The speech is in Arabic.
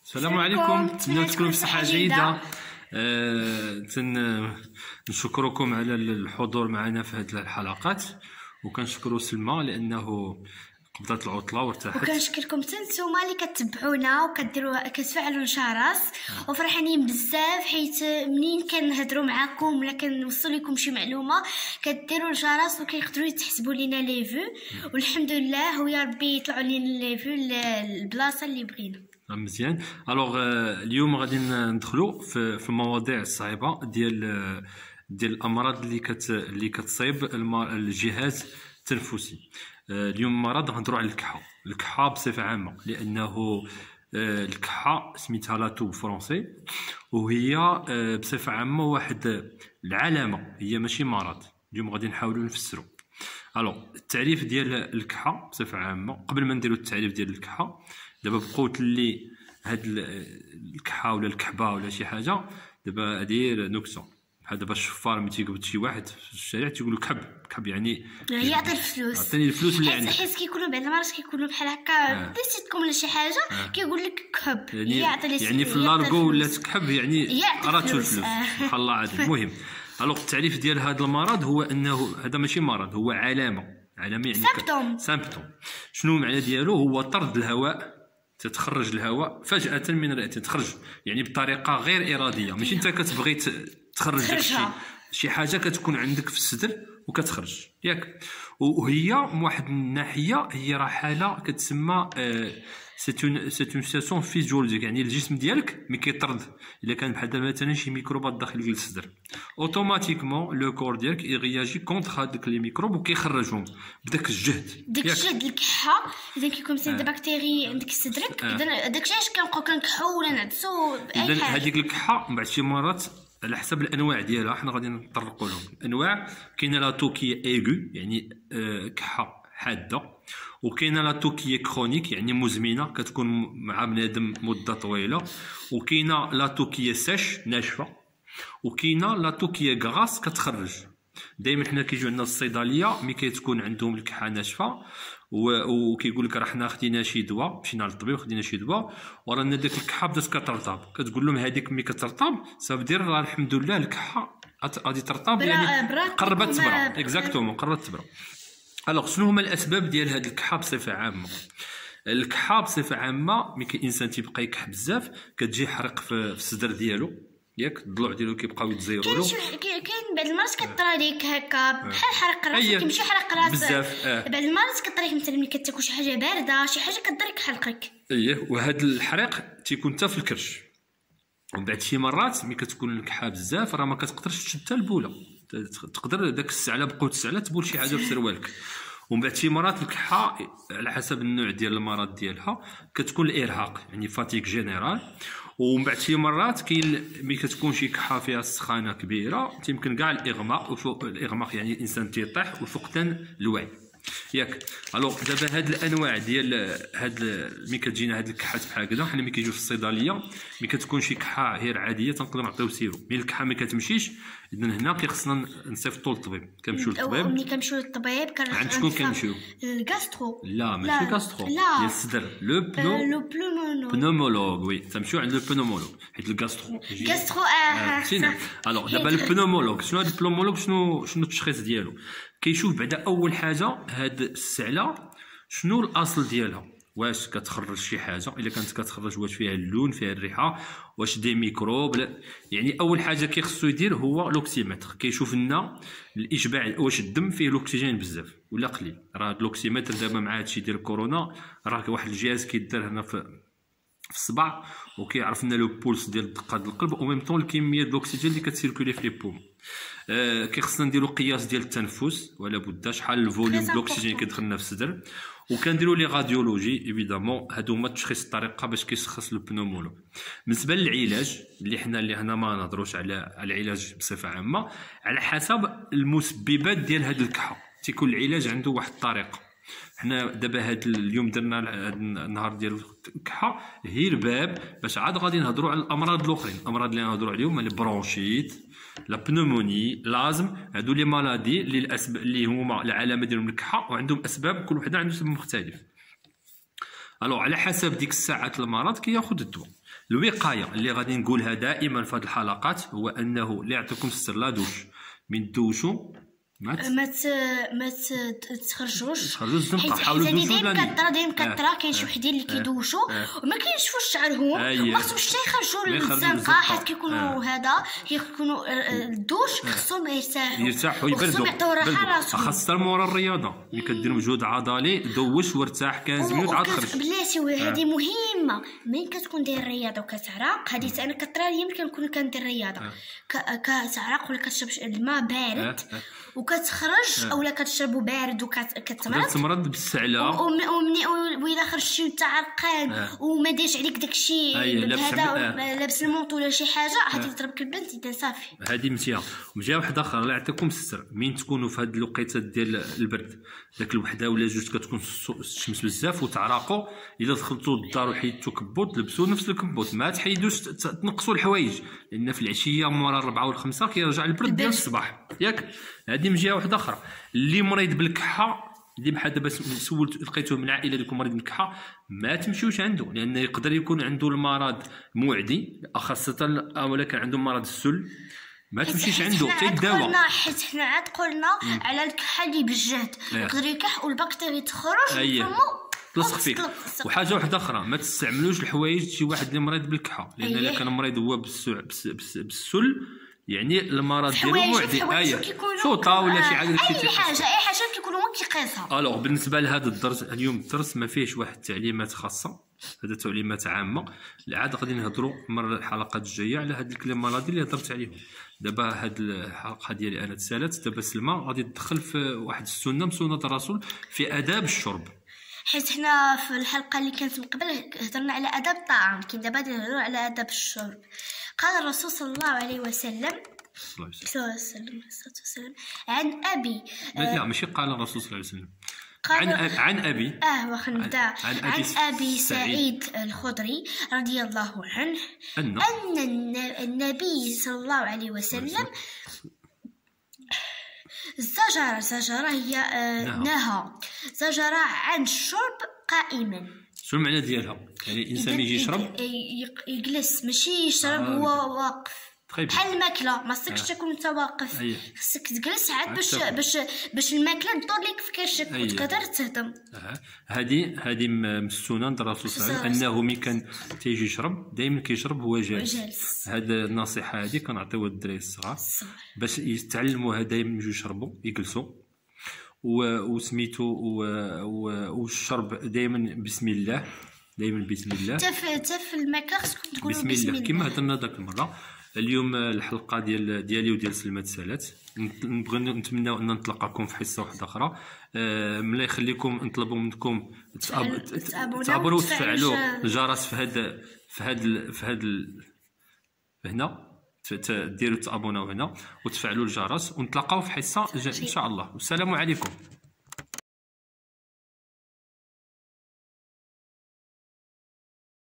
السلام عليكم، نتمنى تكونوا بصحة جيدة. نشكركم على الحضور معنا في هذه الحلقات، وكنشكروا سلمى لأنه قبضت العطلة وارتاحت، وكنشكركم نتوما اللي كتبعونا كتفعلوا الجرس وفرحانين بزاف، حيت منين كنهضروا معكم ولا كنوصل لكم شي معلومه كديروا الجرس وكيقدروا يتحسبوا لينا لي فيو، والحمد لله ويا ربي يطلعوا لينا لي فيو للبلاصه اللي بغينا. مزيان. الوغ اليوم غادي ندخلوا في المواضيع الصعيبه ديال الامراض اللي كتصيب الجهاز التنفسي. اليوم مرض غنهضروا على الكحه بصفه عامه، لانه الكحه سميتها لاتو بالفرنسي، وهي بصفه عامه واحد العلامه، هي ماشي مرض. اليوم غادي نحاولوا نفسروا. الوغ التعريف ديال الكحه بصفه عامه، قبل ما نديروا التعريف ديال الكحه دابا بقوت اللي هاد الكحه ولا الكحبه ولا شي حاجه، دابا هادي نكته بحال دابا الشفار ملي تيقبض شي واحد في الشارع تيقول له كحب يعني يعطي الفلوس، عطيني الفلوس اللي عندك. حيت كيكونوا بعض المرات كيكونوا بحال هكا ديتكم ولا شي حاجه كيقول لك كحب، يعني في اللارغو ولا تكحب يعني راتو الفلوس سبحان الله عاد. المهم الوغ التعريف ديال هذا المرض هو انه هذا ماشي مرض، هو علامه يعني سامبتوم. شنو المعنى ديالو؟ هو طرد الهواء، تتخرج الهواء فجأة من الرئة، تخرج يعني بطريقة غير إرادية، ماشي انت كتبغي تخرج داكشي، شي حاجة كتكون عندك في الصدر وكتخرج ياك. وهي من واحد الناحية هي راه حالة كتسمى سي اون سيسون فيزيولوجيك، يعني الجسم ديالك ملي كيطرد الا كان بحال مثلا شي ميكروبات داخل للصدر، اوتوماتيكمون لو كور ديالك يغياجي كونتر هذوك لي ميكروب وكيخرجهم بداك الجهد. داك الجهد الكحه اذا كيكون مثلا بكتيري عندك في صدرك، اذا داكشي علاش كنبقاو كنكحوا ولا نعطسوا باي حاجه. هذيك الكحه من بعد شي مرات على حسب الانواع ديالها، حنا غادي نطرقوا لهم انواع. كاينه لا توكي ايغو يعني كحه حاده، وكاينه لا توكي كرونيك يعني مزمنه كتكون مع بنادم مده طويله، وكاينه لا توكي سيش ناشفه، وكاينه لا توكي غراس كتخرج. دائما حنا كيجيو عندنا الصيدليه ملي كتكون عندهم الكحه ناشفه وكيقول لك راه حنا خدينا شي دواء، مشينا للطبيب خدينا شي دواء ورانا داك الكحه بدات كترطب، كتقول لهم هذيك ملي كترطب صافي دير راه الحمد لله الكحه غادي ترطب، يعني قربت تبرا اكزاكتومون قربت تبرا. الوغ شنو هما الاسباب ديال هاد الكحه بصفه عامه؟ الكحه بصفه عامه ملي الانسان تيبقى يكح بزاف كتجي حرق في الصدر ديالو ياك، الضلوع ديالو كيبقاو يتزيروا له. كاين بعض المرات كطرى ليك هكا بحال حرق راسك، كيمشي حرق راسك بزاف. بعض المرات كطرى ليك مثلا ملي كتاكل شي حاجه بارده، شي حاجه كضرك حلقك. وهذا الحريق تيكون حتى في الكرش. ومن بعد شي مرات ملي كتكون الكحه بزاف راه ما كتقدرش تشد حتى البوله، تقدر داك السعله بقوه السعله تبول شي حاجه في سروالك. ومن بعد شي مرات الكحه على حسب النوع ديال المرض ديالها كتكون الارهاق يعني فاتيك جينيرال. ومن بعد شي مرات كاين ملي كتكون شي كحه فيها سخانه كبيره تيمكن كاع الاغماء يعني الانسان تيطيح وفقدان الوعي ياك. الوغ دابا هاد الانواع ديال هاد ملي كتجينا هاد الكحات بحال هكذا، حنا ملي كيجيو في الصيدليه ملي كتكون شي كحه غير عاديه تنقدروا نعطيو سيرو، ملي الكحه ما كتمشيش اذا هنا كيخصنا نصيفطوا للطبيب. كنمشيو للطبيب. ملي كنمشيو للطبيب عند شكون كنمشيو؟ الغاسترو. لا ماشي غاسترو ديال الصدر، لو بنومولوج. وي تمشيو عند لو بنومولوج حيت الغاسترو سينا. الوغ دابا البنومولوج شنو هاد البنومولوج؟ شنو التشخيص ديالو؟ كيشوف بعدا اول حاجه هاد السعله شنو الاصل ديالها، واش كتخرج شي حاجه، الا كانت كتخرج واش فيها اللون فيها الريحه، واش دي ميكروب يعني اول حاجه كيخصو يدير هو لوكسيمتر، كيشوف لنا الاشباع واش الدم فيه الاكسجين بزاف ولا قليل. راه اللوكسيمتر دابا مع هادشي ديال كورونا راه واحد الجهاز كيدار هنا في الصبع وكيعرف لنا لو بولس ديال دقه القلب او ميم طون الكميه ديال الاكسجين اللي كتسيركولي في لي بوم. كيخصنا نديرو قياس ديال التنفس ولا بد، شحال الفوليوم ديال الاكسجين اللي كيدخلنا في الصدر، وكنديرو لي راديولوجي ايفيدامون. هادو هما تشخيص الطريقه باش كيشخص لو بنومولوج. بالنسبه للعلاج اللي هنا ما نهضروش على العلاج بصفه عامه، على حسب المسببات ديال هاد الكحه تيكون العلاج عنده واحد الطريقه. حنا دابا هاد اليوم درنا النهار ديال الكحه هي الباب باش عاد غادي نهضروا على الامراض الاخرين. الامراض اللي نهضروا عليهم البرونشيت، لا بنوموني، لازم. هادو لي مالادي اللي هما العلامه ديالهم الكحه وعندهم اسباب كل وحده عنده سبب مختلف. الوغ على حسب ديك الساعات المرض كياخذ الدواء. الوقايه اللي غادي نقولها دائما في هذه الحلقات هو انه اللي يعطيكم السر لا دوش من دوشو ما تخرجوش حيت حاولوا تدوشوا دايما كثره كاين شي وحدين اللي كيدوشوا وما كينشفوش شعرهم ما خصهمش حتى يخرجوا للزنقه حيت كيكونوا هذا كيكونوا الدوش خصهم يرتاحوا يبردوا يعطيو راحه راسهم خاصه مورا الرياضه ملي كدير مجهود عضلي دوش وارتاح 15 مينوت عاد خرج. بلاتي هذه مهمه ملي كتكون داير الرياضه وكتعرق هذه انا كثره يمكن كنكون كندير الرياضه كتعرق ولا كتشرب الماء بارد وكتخرج اولا كتشربو بارد وكتمرض بالسعله وإلا خرجتي وانت عرقان وما دايرش عليك داكشي هذا لابس المونط ولا شي حاجه غادي تضربك البنت اذا صافي. هذه مزيان واحده اخرى اللي عطيكم السر من تكونوا في هذه الوقيته ديال البرد داك الوحده ولا جوج كتكون الشمس بزاف وتعرقوا الا دخلتوا للدار وحيدتوا كبوت لبسوا نفس الكبوت ما تحيدوش تنقصوا الحوايج لان في العشيه مورا 4 و5 كيرجع البرد ديال الصباح ياك. هذه من جهه واحده اخرى اللي مريض بالكحه اللي بحال دابا سولت لقيتوه من العائله اللي يكون مريض بالكحه ما تمشيوش عنده لان يقدر يكون عنده المرض معدي خاصه ولا كان عنده مرض السل ما تمشيش عنده حتى الدواء حيت حنا عاد قلنا على الكحه اللي بالجهد يقدر يكح والبكتيريا تخرج تلصق فيك. وحاجه واحده اخرى ما تستعملوش الحوايج شي واحد اللي مريض بالكحه لان الا كان مريض هو بالسل يعني المرض ديالو معدي شوطه ولا شي حاجه اي حاجه كيكونوا هو كيقيسها. الوغ بالنسبه لهذا الدرس اليوم الدرس ما فيهش واحد التعليمات خاصه هذا تعليمات عامه عاد غادي نهضروا مره الحلقات الجايه على هاد الكليمات اللي هضرت عليهم دابا. هاد الحلقه ديالي انا تسالات دابا سلمى غادي تدخل في واحد السنه من سنه الرسول في اداب الشرب حيت حنا في الحلقه اللي كانت من قبل هضرنا على اداب الطعام كاين دابا نهضروا على اداب الشرب. قال الرسول صلى الله عليه وسلم عن ابي لا ماشي قال الرسول صلى الله عليه وسلم عن ابي عن ابي سعيد الخدري رضي الله عنه ان النبي صلى الله عليه وسلم زجر هي نهى زجر عن الشرب قائما. شنو المعنى ديالها؟ يعني الانسان يجي يشرب يجلس ماشي يشرب هو واقف بحال الماكله ما خصكش تاكل وانت واقف خصك تجلس عاد باش الماكله تدور لك في كرشك وتقدر تهضم. هذه من السنن الرسول صلى الله عليه وسلم انه ملي كان تيجي يشرب دائما كيشرب هو جالس. هذا النصيحه هذه كنعطيوها للدراري الصغار باش يتعلموها دائما يجوا يشربوا يجلسوا وسميتو والشرب دائما بسم الله حتى في الماكله خصكم تقولوا بسم الله كما هضرنا ذاك المره. اليوم الحلقه ديالي وديال سلمى تسالات نبغي نتمناو ان نتلاقاكم في حصه واحده اخرى. ملي يخليكم نطلبوا منكم تابروا وتفعلوا الجرس في هذا هنا ديروا تابوناو هنا وتفعلوا الجرس ونتلاقاو في حصه ان شاء الله. والسلام عليكم.